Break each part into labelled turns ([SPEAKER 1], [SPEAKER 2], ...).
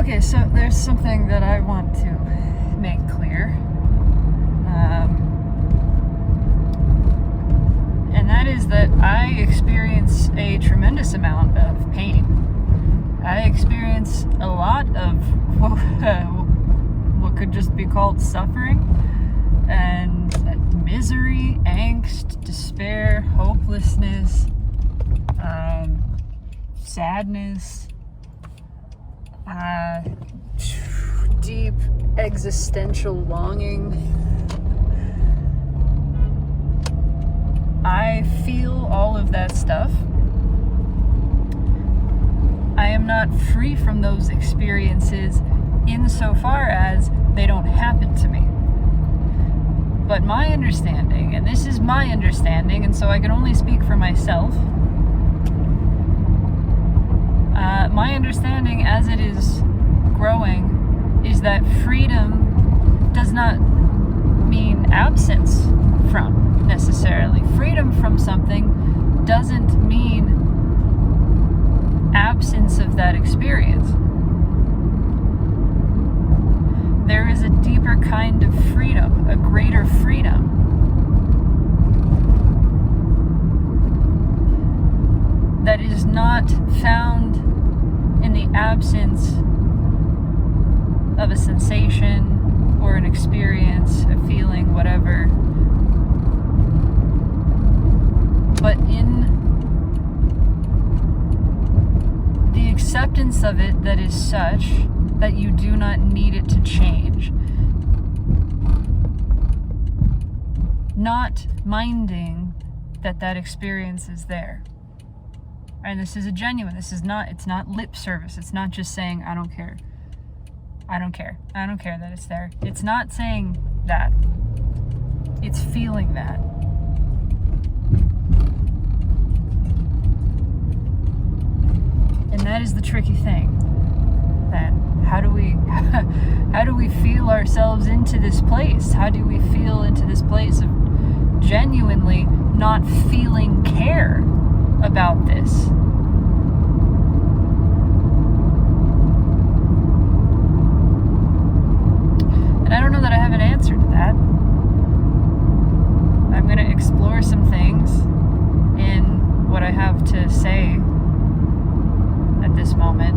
[SPEAKER 1] Okay, so there's something that I want to make clear. And that is that I experience a tremendous amount of pain. I experience a lot of what could just be called suffering and misery, angst, despair, hopelessness, sadness, deep existential longing. I feel all of that stuff. I am not free from those experiences insofar as they don't happen to me. But my understanding, and this is my understanding, and so I can only speak for myself, my understanding as it is growing is that freedom does not mean absence from, necessarily. Freedom from something doesn't mean absence of that experience. There is a deeper kind of freedom, a greater freedom, that is not found in the absence of a sensation or an experience, a feeling, whatever, but in the acceptance of it that is such that you do not need it to change. Not minding that that experience is there. And this is a genuine, it's not lip service. It's not just saying, I don't care. I don't care. I don't care that it's there. It's not saying that. It's feeling that. And that is the tricky thing. Then how do we feel ourselves into this place? How do we feel into this place of genuinely not feeling care about this? And I don't know that I have an answer to that. I'm going to explore some things in what I have to say at this moment.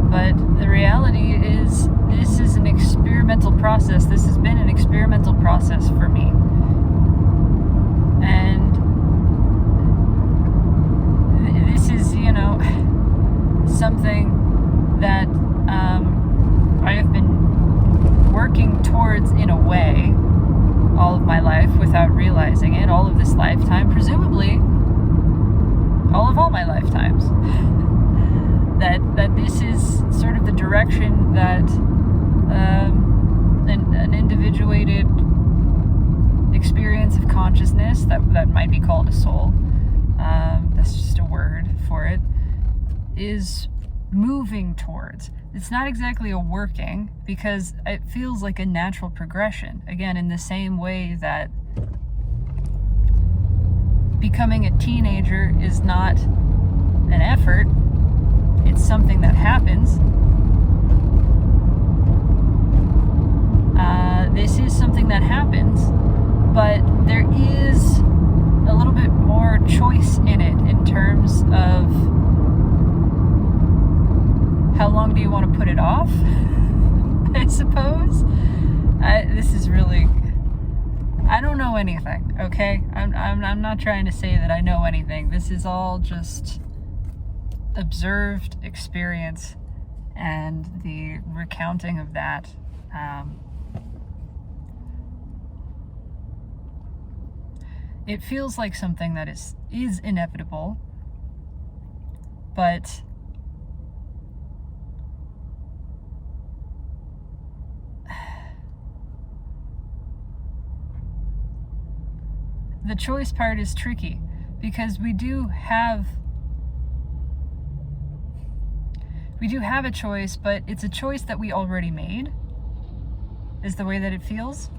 [SPEAKER 1] But the reality is, this is an experimental process. This has been an experimental process for me. And this is, something that I have been working towards in a way all of my life without realizing it, all of this lifetime, presumably all my lifetimes. That this is sort of the direction that an individuated experience of consciousness, that might be called a soul, that's just a word for it, is moving towards. It's not exactly a working, because it feels like a natural progression. Again, in the same way that becoming a teenager is not an effort, it's something that happens. This is something that happens, but there is a little bit more choice in it in terms of how long do you want to put it off, I suppose. This is really, I don't know anything, okay? I'm not trying to say that I know anything. This is all just observed experience and the recounting of that. It feels like something that is inevitable, but the choice part is tricky, because we do have a choice, but it's a choice that we already made, is the way that it feels.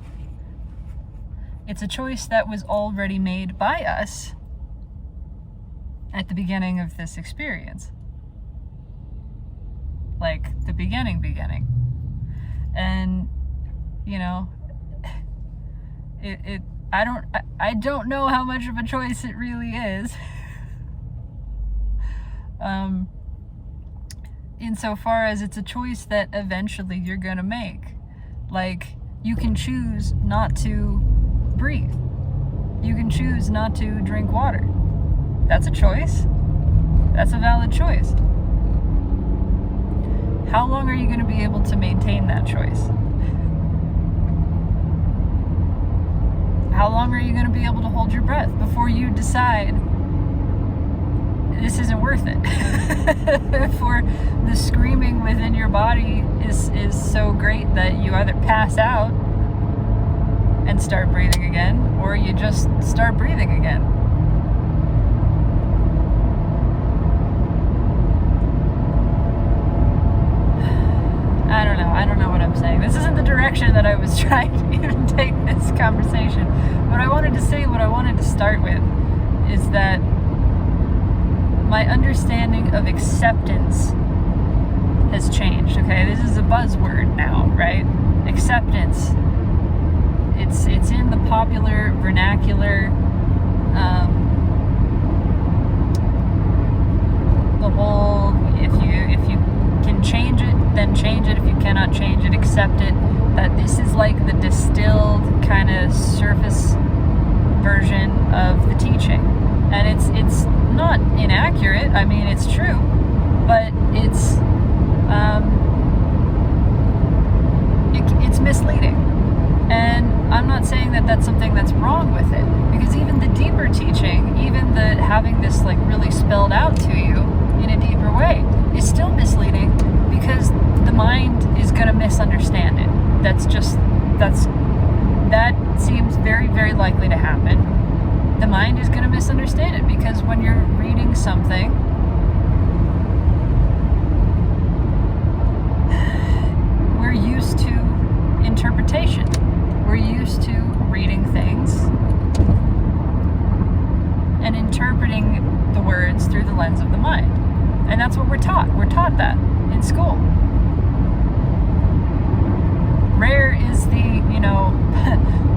[SPEAKER 1] It's a choice that was already made by us at the beginning of this experience. like the beginning. And, I don't know how much of a choice it really is. Insofar as it's a choice that eventually you're gonna make. Like, you can choose not to breathe. You can choose not to drink water. That's a choice. That's a valid choice. How long are you going to be able to maintain that choice? How long are you going to be able to hold your breath before you decide this isn't worth it? Before the screaming within your body is so great that you either pass out and start breathing again, or you just start breathing again. I don't know what I'm saying. This isn't the direction that I was trying to even take this conversation. What I wanted to start with is that my understanding of acceptance has changed. Okay, this is a buzzword now, right? Acceptance. It's in the popular vernacular. The whole, if you can change it, then change it. If you cannot change it, accept it. That this is like the distilled kind of surface version of the teaching, and it's not inaccurate. I mean, it's true, but it's misleading. And I'm not saying that that's something that's wrong with it, because even the deeper teaching, even the having this like really spelled out to you in a deeper way, is still misleading, because the mind is going to misunderstand it. That seems very, very likely to happen. The mind is going to misunderstand it, because when you're reading something, we're used to interpretation. We're used to reading things and interpreting the words through the lens of the mind. And that's what we're taught. We're taught that in school. Rare is the,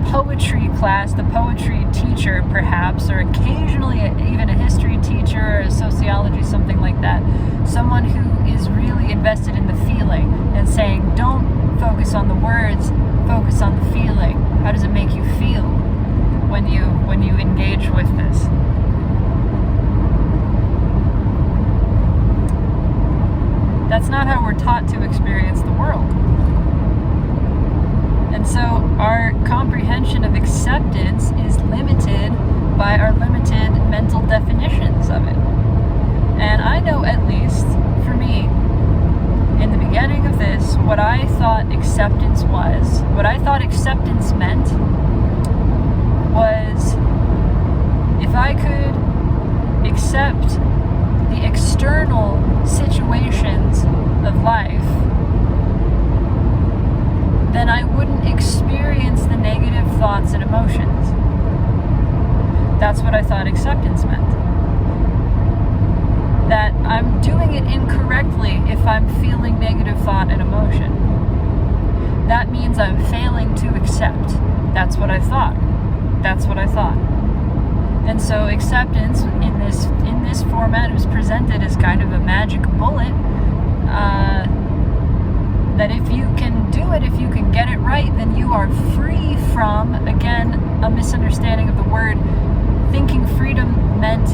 [SPEAKER 1] poetry class, the poetry teacher perhaps, or occasionally even a history teacher or a sociology, something like that. Someone who is really invested in the feeling and saying, don't focus on the words, focus on the feeling. How does it make you feel when you engage with this? That's not how we're taught to experience the world. And so our comprehension of acceptance is limited by our limited mental definitions of it. And I know, at least for me, in the beginning of this, what I thought acceptance was, what I thought acceptance meant, was if I could accept the external situations of life, then I wouldn't experience the negative thoughts and emotions. That's what I thought acceptance meant. That I'm doing it incorrectly if I'm feeling negative thought and emotion. That means I'm failing to accept. That's what I thought. And so acceptance in this format was presented as kind of a magic bullet, that if you can do it, if you can get it right, then you are free from, again, a misunderstanding of the word. Thinking freedom meant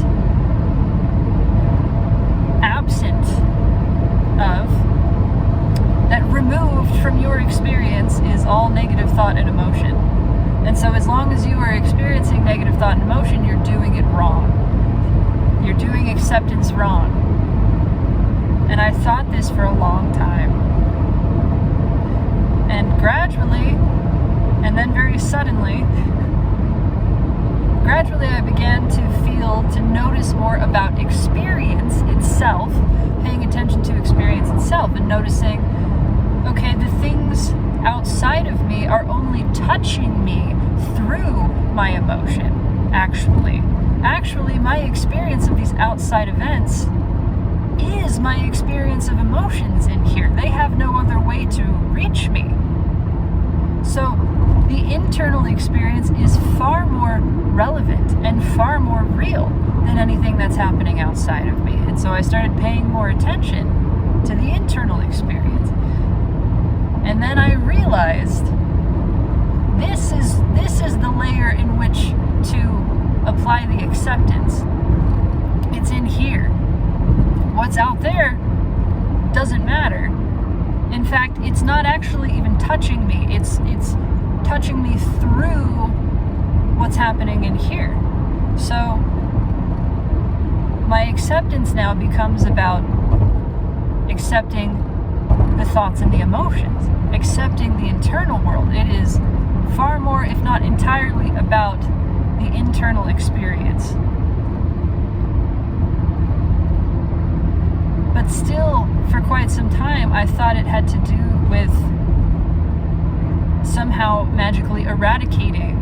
[SPEAKER 1] absent of, that removed from your experience is all negative thought and emotion. And so as long as you are experiencing negative thought and emotion, you're doing it wrong. You're doing acceptance wrong. And I thought this for a long time. And gradually, and then very suddenly, I began to notice more about experience itself, paying attention to experience itself, and noticing, okay, the things outside of me are only touching me through my emotion, actually. Actually, my experience of these outside events is my experience of emotions in here. They have no other way to reach me. So the internal experience is far more relevant and far more real than anything that's happening outside of me. And so I started paying more attention to the internal experience. And then I realized this is the layer in which to apply the acceptance. It's in here. What's out there doesn't matter. In fact, it's not actually even touching me. It's touching me through what's happening in here. So my acceptance now becomes about accepting the thoughts and the emotions, accepting the internal world. It is far more, if not entirely, about the internal experience. But still, for quite some time, I thought it had to do with somehow magically eradicating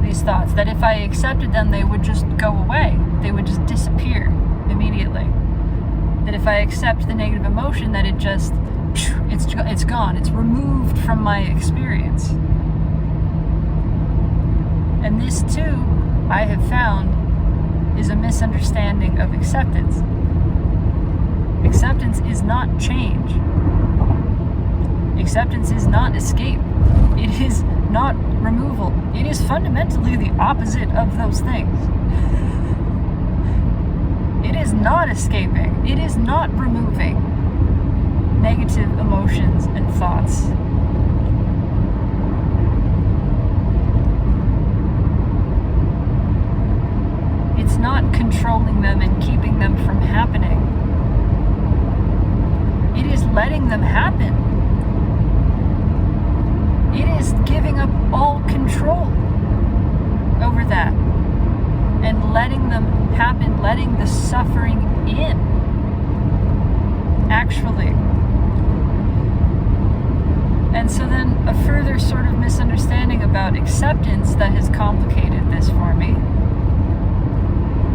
[SPEAKER 1] these thoughts, that if I accepted them, they would just go away. They would just disappear immediately. That if I accept the negative emotion, that it's gone. It's removed from my experience. And this, too, I have found, is a misunderstanding of acceptance. Acceptance is not change. Acceptance is not escape. It is not removal. It is fundamentally the opposite of those things. It is not escaping. It is not removing negative emotions and thoughts. It's not controlling them and keeping them from happening. It is letting them happen. It is giving up all control over that and letting them happen, letting the suffering in, actually. And so then a further sort of misunderstanding about acceptance that has complicated this for me.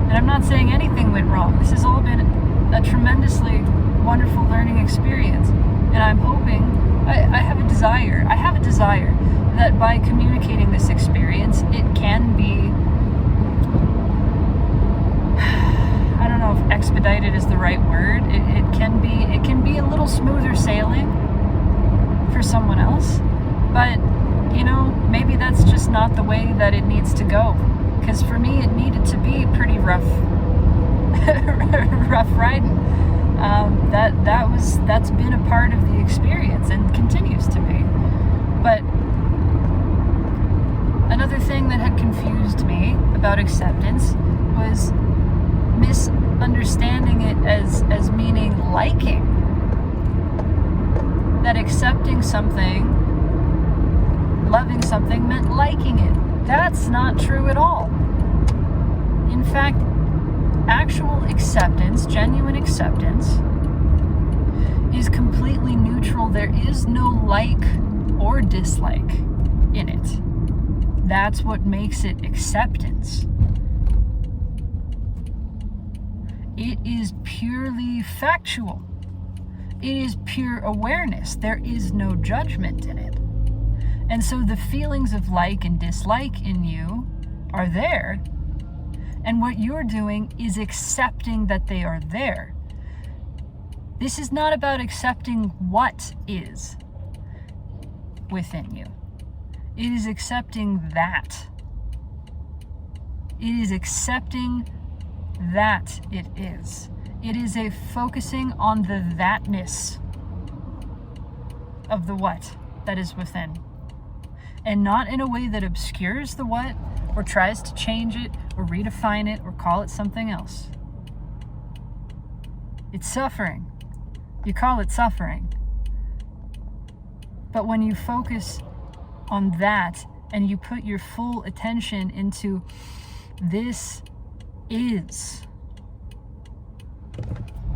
[SPEAKER 1] And I'm not saying anything went wrong. This has all been a tremendously wonderful learning experience. And I'm hoping, I have a desire that by communicating this experience, it can be, I don't know if expedited is the right word. It can be a little smoother sailing for someone else. But, maybe that's just not the way that it needs to go. Because for me, it needed to be pretty rough riding. That's been a part of the experience and continues to be. But another thing that had confused me about acceptance was misunderstanding it as meaning liking. That accepting something, loving something meant liking it. That's not true at all. In fact, actual acceptance, genuine acceptance, is completely neutral. There is no like or dislike in it. That's what makes it acceptance. It is purely factual. It is pure awareness. There is no judgment in it. And so the feelings of like and dislike in you are there. And what you're doing is accepting that they are there. This is not about accepting what is within you. It is accepting that. It is accepting that it is. It is a focusing on the thatness of the what that is within. And not in a way that obscures the what, or tries to change it, or redefine it, or call it something else. It's suffering. You call it suffering. But when you focus on that, and you put your full attention into this is.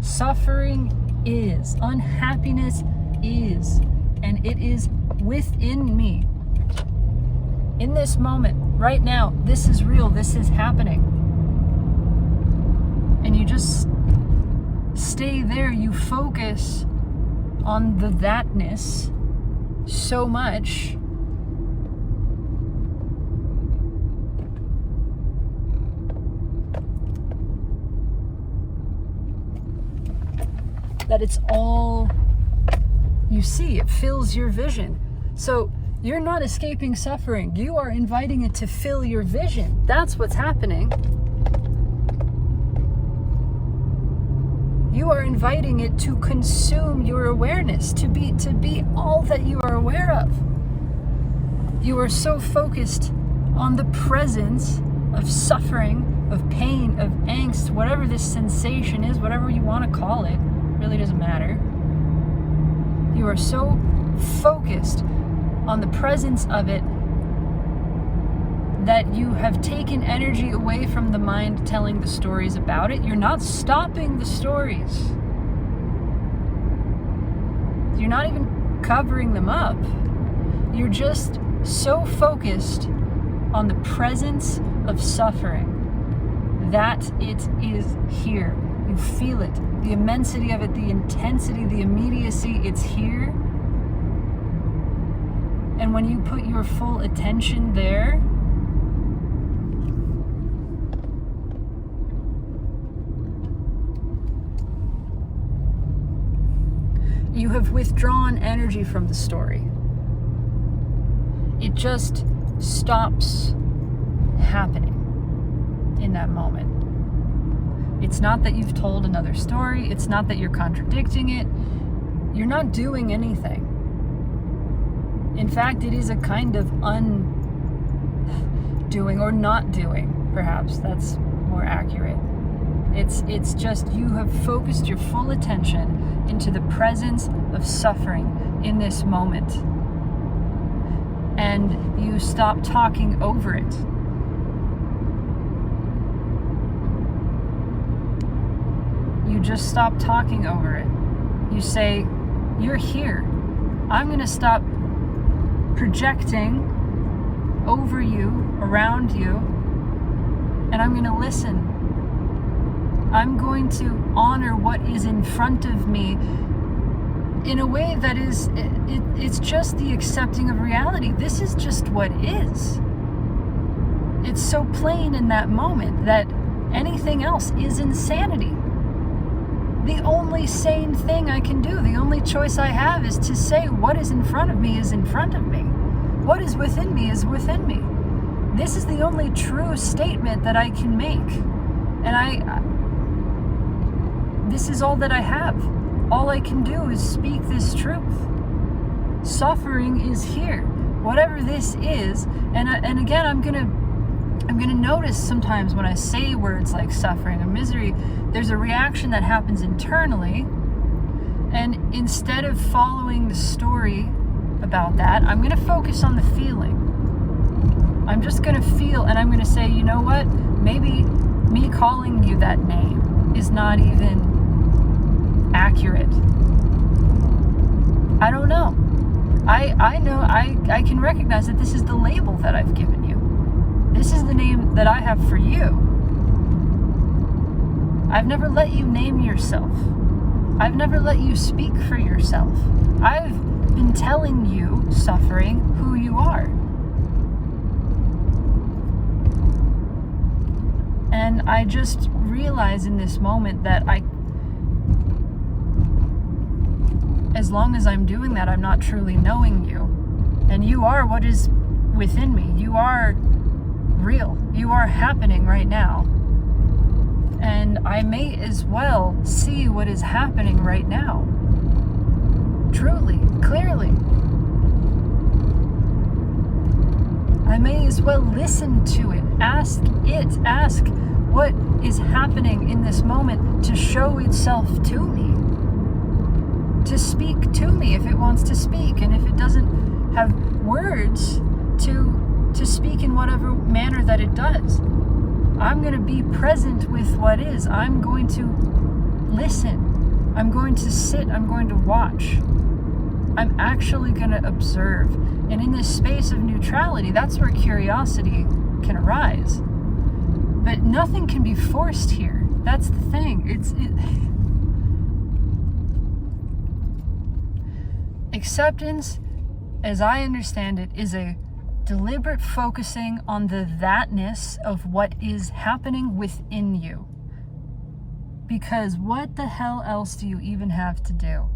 [SPEAKER 1] Suffering is. Unhappiness is. And it is within me. In this moment, right now, this is real, this is happening. And you just stay there. You focus on the thatness so much that it's all you see. It fills your vision. So you're not escaping suffering. You are inviting it to fill your vision. That's what's happening. You are inviting it to consume your awareness, to be all that you are aware of. You are so focused on the presence of suffering, of pain, of angst, whatever this sensation is, whatever you want to call it, really doesn't matter. You are so focused on the presence of it that you have taken energy away from the mind telling the stories about it. You're not stopping the stories. You're not even covering them up. You're just so focused on the presence of suffering that it is here. You feel it, the immensity of it, the intensity, the immediacy, it's here. And when you put your full attention there, you have withdrawn energy from the story. It just stops happening in that moment. It's not that you've told another story. It's not that you're contradicting it. You're not doing anything. In fact, it is a kind of undoing or not doing, perhaps. That's more accurate. It's just you have focused your full attention into the presence of suffering in this moment. And you stop talking over it. You just stop talking over it. You say, you're here. I'm going to stop projecting over you, around you, and I'm going to listen. I'm going to honor what is in front of me in a way that is, it's just the accepting of reality. This is just what is. It's so plain in that moment that anything else is insanity. The only sane thing I can do, the only choice I have is to say what is in front of me is in front of me. What is within me is within me. This is the only true statement that I can make. And this is all that I have. All I can do is speak this truth. Suffering is here. Whatever this is, and again, I'm gonna notice sometimes when I say words like suffering or misery, there's a reaction that happens internally. And instead of following the story about that, I'm going to focus on the feeling. I'm just going to feel, and I'm going to say, you know what? Maybe me calling you that name is not even accurate. I don't know. I know I can recognize that this is the label that I've given you. This is the name that I have for you. I've never let you name yourself. I've never let you speak for yourself. I've been telling you, suffering, who you are. And I just realize in this moment that as long as I'm doing that, I'm not truly knowing you. And you are what is within me. You are real. You are happening right now. And I may as well see what is happening right now. Truly, clearly. I may as well listen to it. Ask what is happening in this moment to show itself to me. To speak to me if it wants to speak. And if it doesn't have words to speak in whatever manner that it does. I'm going to be present with what is. I'm going to listen. I'm going to sit. I'm going to watch. I'm actually going to observe. And in this space of neutrality, that's where curiosity can arise. But nothing can be forced here. That's the thing. Acceptance, as I understand it, is a deliberate focusing on the thatness of what is happening within you. Because what the hell else do you even have to do?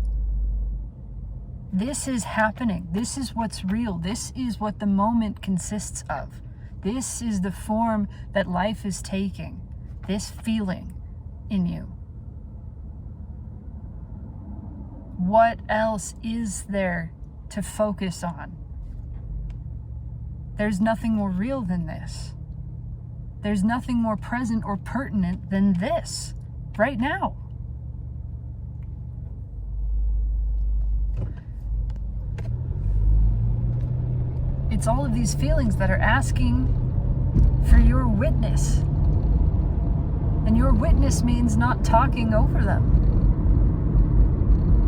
[SPEAKER 1] This is happening. This is what's real. This is what the moment consists of. This is the form that life is taking. This feeling in you. What else is there to focus on? There's nothing more real than this. There's nothing more present or pertinent than this, right now. It's all of these feelings that are asking for your witness. And your witness means not talking over them.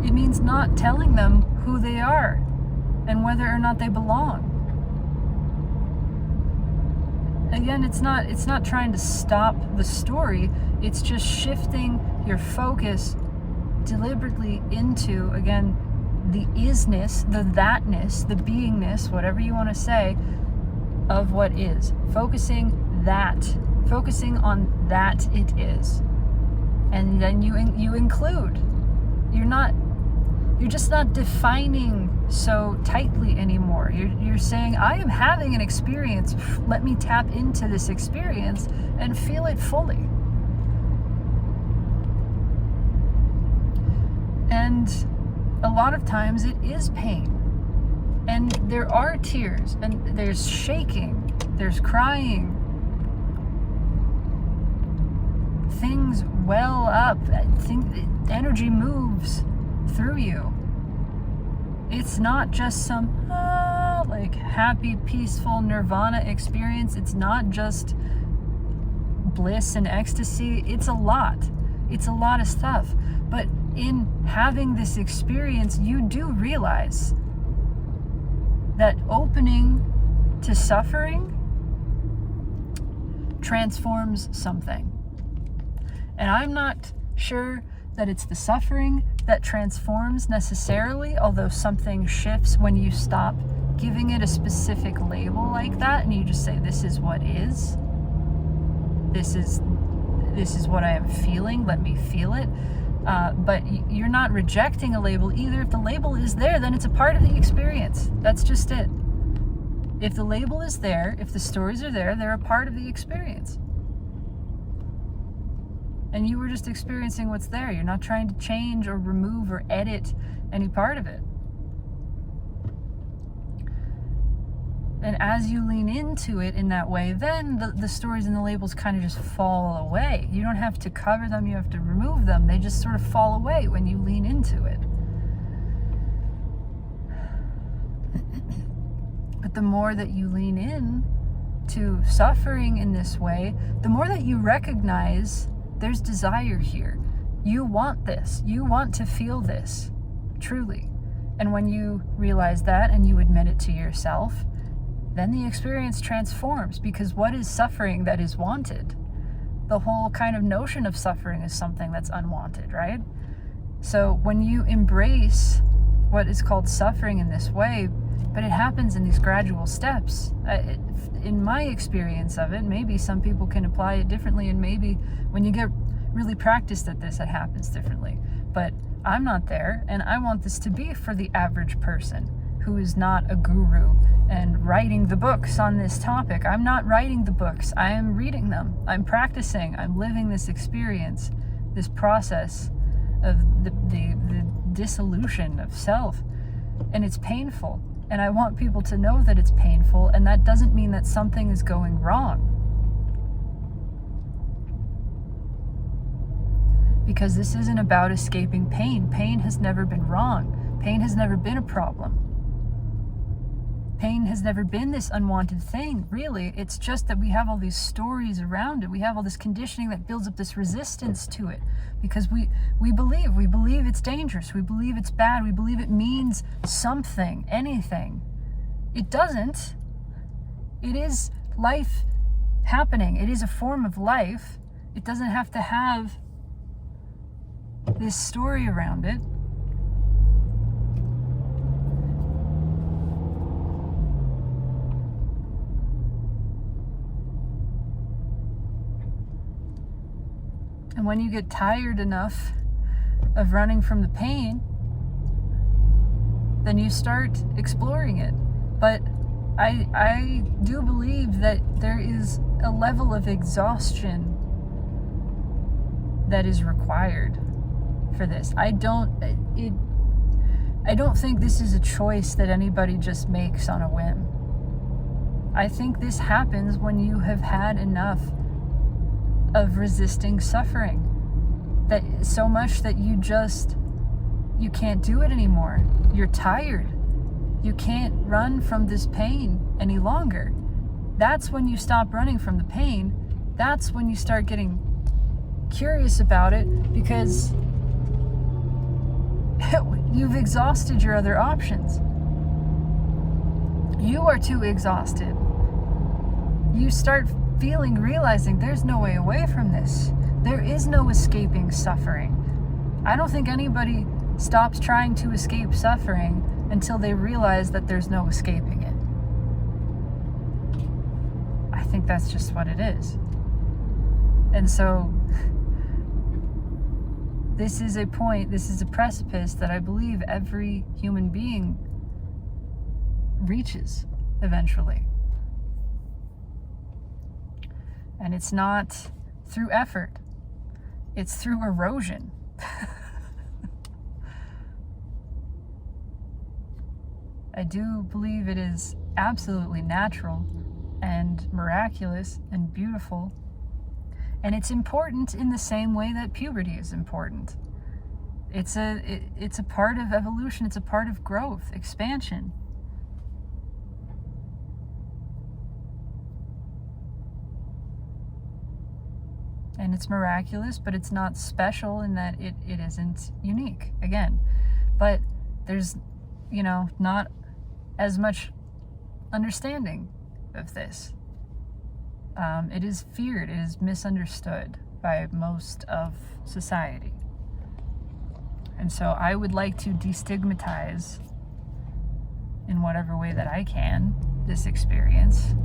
[SPEAKER 1] It means not telling them who they are and whether or not they belong. Again, it's not trying to stop the story. It's just shifting your focus deliberately into, again, the isness, the thatness, the beingness, whatever you want to say, of what is. Focusing on that it is. And then you include. You're just not defining so tightly anymore. You're saying, I am having an experience. Let me tap into this experience and feel it fully. And a lot of times it is pain. And there are tears, and there's shaking, there's crying. Things well up. Energy moves through you. It's not just some like happy, peaceful nirvana experience. It's not just bliss and ecstasy. It's a lot. It's a lot of stuff. But in having this experience, you do realize that opening to suffering transforms something. And I'm not sure that it's the suffering that transforms necessarily, although something shifts when you stop giving it a specific label like that and you just say, this is what is. This is what I am feeling. Let me feel it. But you're not rejecting a label either. If the label is there, then it's a part of the experience. That's just it. If the label is there, if the stories are there, they're a part of the experience. And you were just experiencing what's there. You're not trying to change or remove or edit any part of it. And as you lean into it in that way, then the stories and the labels kind of just fall away. You don't have to cover them, you have to remove them. They just sort of fall away when you lean into it. But the more that you lean in to suffering in this way, the more that you recognize there's desire here. You want this. You want to feel this, truly. And when you realize that and you admit it to yourself, then the experience transforms, because what is suffering that is wanted? The whole kind of notion of suffering is something that's unwanted, right? So when you embrace what is called suffering in this way, but it happens in these gradual steps. In my experience of it, maybe some people can apply it differently, and maybe when you get really practiced at this, it happens differently. But I'm not there, and I want this to be for the average person who is not a guru and writing the books on this topic. I'm not writing the books. I am reading them. I'm practicing. I'm living this experience, this process of the dissolution of self. And it's painful. And I want people to know that it's painful, and that doesn't mean that something is going wrong. Because this isn't about escaping pain. Pain has never been wrong. Pain has never been a problem. Pain has never been this unwanted thing, really. It's just that we have all these stories around it. We have all this conditioning that builds up this resistance to it. Because we believe it's dangerous. We believe it's bad. We believe it means something, anything. It doesn't. It is life happening. It is a form of life. It doesn't have to have this story around it. And when you get tired enough of running from the pain, then you start exploring it. But I do believe that there is a level of exhaustion that is required for this. I don't think this is a choice that anybody just makes on a whim. I think this happens when you have had enough of resisting suffering, that so much that you can't do it anymore. You're tired. You can't run from this pain any longer. That's when you stop running from the pain. That's when you start getting curious about it, because you've exhausted your other options. You are too exhausted. You start realizing there's no way away from this. There is no escaping suffering. I don't think anybody stops trying to escape suffering until they realize that there's no escaping it. I think that's just what it is. And so this is a precipice that I believe every human being reaches eventually. And it's not through effort, it's through erosion. I do believe it is absolutely natural and miraculous and beautiful. And it's important in the same way that puberty is important. It's a part of evolution. It's a part of growth, expansion. And it's miraculous, but it's not special in that it isn't unique, again. But there's, not as much understanding of this. It is feared, it is misunderstood by most of society. And so I would like to destigmatize, in whatever way that I can, this experience.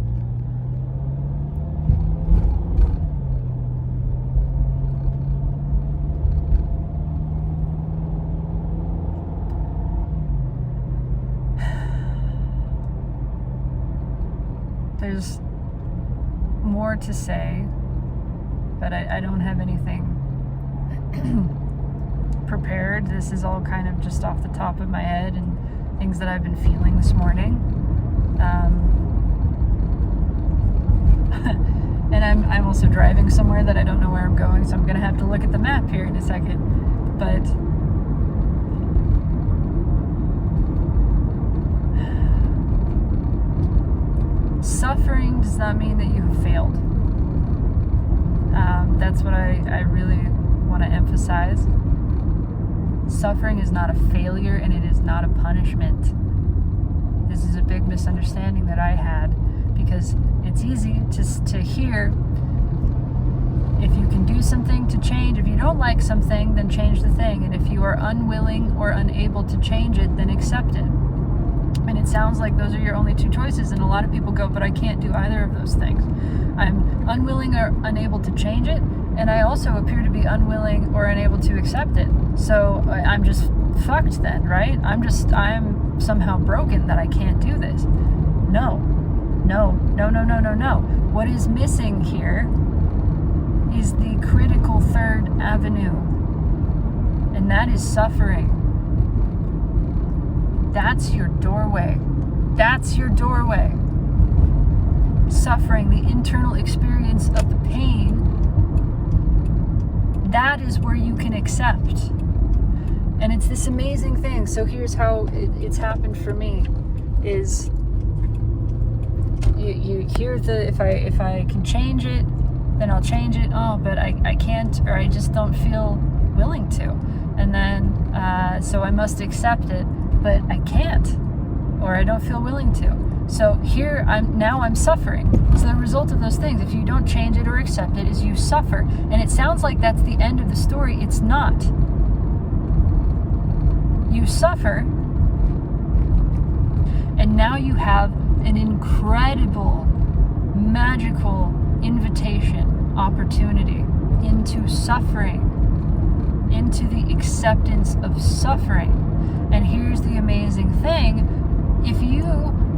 [SPEAKER 1] There's more to say, but I don't have anything prepared. This is all kind of just off the top of my head and things that I've been feeling this morning. And I'm also driving somewhere that I don't know where I'm going, so I'm going to have to look at the map here in a second. But suffering does not mean that you have failed. That's what I really want to emphasize. Suffering is not a failure, and it is not a punishment. This is a big misunderstanding that I had, because it's easy to hear, if you can do something to change, if you don't like something, then change the thing. And if you are unwilling or unable to change it, then accept it. And it sounds like those are your only two choices, and a lot of people go, but I can't do either of those things. I'm unwilling or unable to change it, and I also appear to be unwilling or unable to accept it. So I'm just fucked then, right? I'm somehow broken that I can't do this. No. What is missing here is the critical third avenue, and that is suffering. That's your doorway. That's your doorway. Suffering, the internal experience of the pain, that is where you can accept. And it's this amazing thing. So here's how it's happened for me, is you hear if I can change it, then I'll change it. Oh, but I can't, or I just don't feel willing to. And then, so I must accept it, but I can't, or I don't feel willing to. So here I'm suffering. So the result of those things, if you don't change it or accept it, is you suffer. And it sounds like that's the end of the story. It's not. You suffer, and now you have an incredible, magical invitation, opportunity into suffering, into the acceptance of suffering. And here's the amazing thing: if you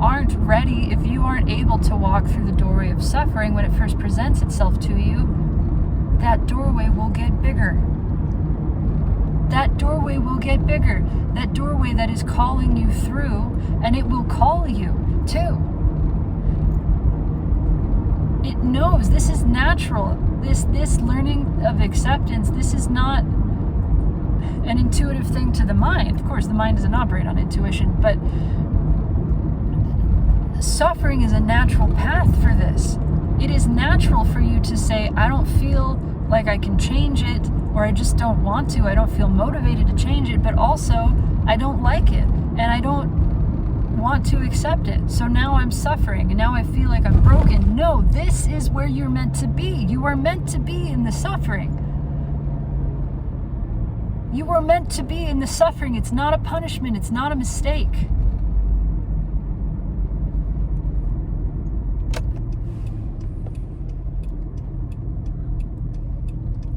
[SPEAKER 1] aren't ready, if you aren't able to walk through the doorway of suffering when it first presents itself to you, that doorway will get bigger. That doorway will get bigger. That doorway that is calling you through, and it will call you too. It knows this is natural. This learning of acceptance, this is not an intuitive thing to the mind. Of course, the mind doesn't operate on intuition, but suffering is a natural path for this. It is natural for you to say, I don't feel like I can change it, or I just don't want to. I don't feel motivated to change it, but also I don't like it, and I don't want to accept it. So now I'm suffering, and now I feel like I'm broken. No, this is where you're meant to be. You are meant to be in the suffering. You are meant to be in the suffering. It's not a punishment. It's not a mistake.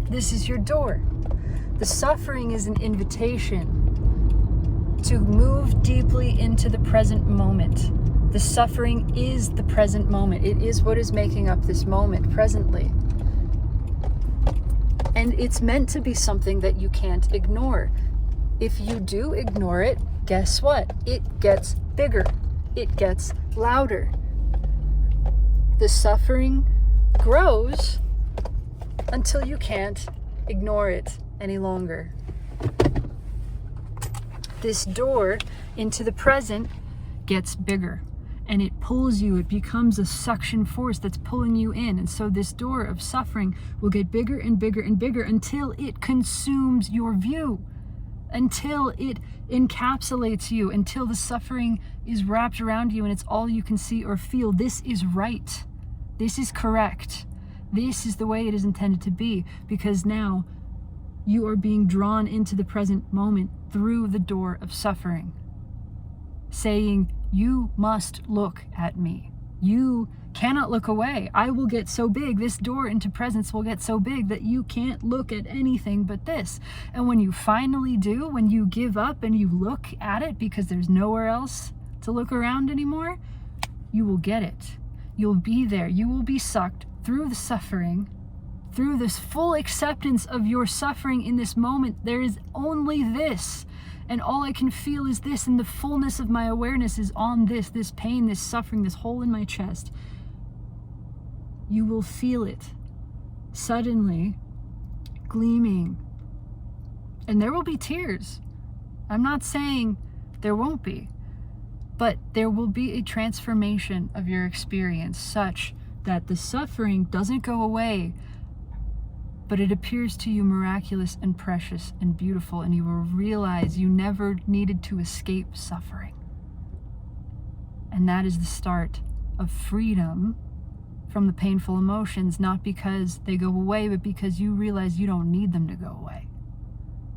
[SPEAKER 1] This is your door. The suffering is an invitation to move deeply into the present moment. The suffering is the present moment. It is what is making up this moment presently. And it's meant to be something that you can't ignore. If you do ignore it, guess what? It gets bigger. It gets louder. The suffering grows until you can't ignore it any longer. This door into the present gets bigger, and it pulls you. It becomes a suction force that's pulling you in. And so this door of suffering will get bigger and bigger and bigger until it consumes your view, until it encapsulates you, until the suffering is wrapped around you and it's all you can see or feel. This is right. This is correct. This is the way it is intended to be, because now you are being drawn into the present moment through the door of suffering, saying, you must look at me. You cannot look away. I will get so big. This door into presence will get so big that you can't look at anything but this. And when you finally do, when you give up and you look at it because there's nowhere else to look around anymore, you will get it. You'll be there. You will be sucked through the suffering, through this full acceptance of your suffering in this moment. There is only this, and all I can feel is this, and the fullness of my awareness is on this pain, this suffering, this hole in my chest. You will feel it suddenly gleaming, and there will be tears. I'm not saying there won't be, but there will be a transformation of your experience such that the suffering doesn't go away, but it appears to you miraculous and precious and beautiful, and you will realize you never needed to escape suffering. And that is the start of freedom from the painful emotions, not because they go away, but because you realize you don't need them to go away.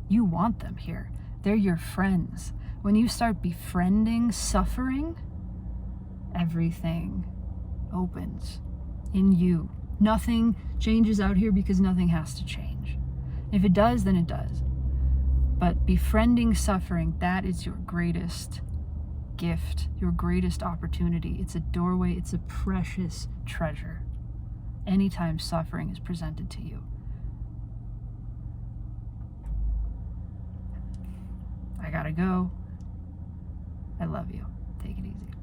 [SPEAKER 1] You want them here. They're your friends. When you start befriending suffering, everything opens in you. Nothing changes out here because nothing has to change. If it does, then it does. But befriending suffering, that is your greatest gift, your greatest opportunity. It's a doorway, it's a precious treasure anytime suffering is presented to you. I gotta go. I love you. Take it easy.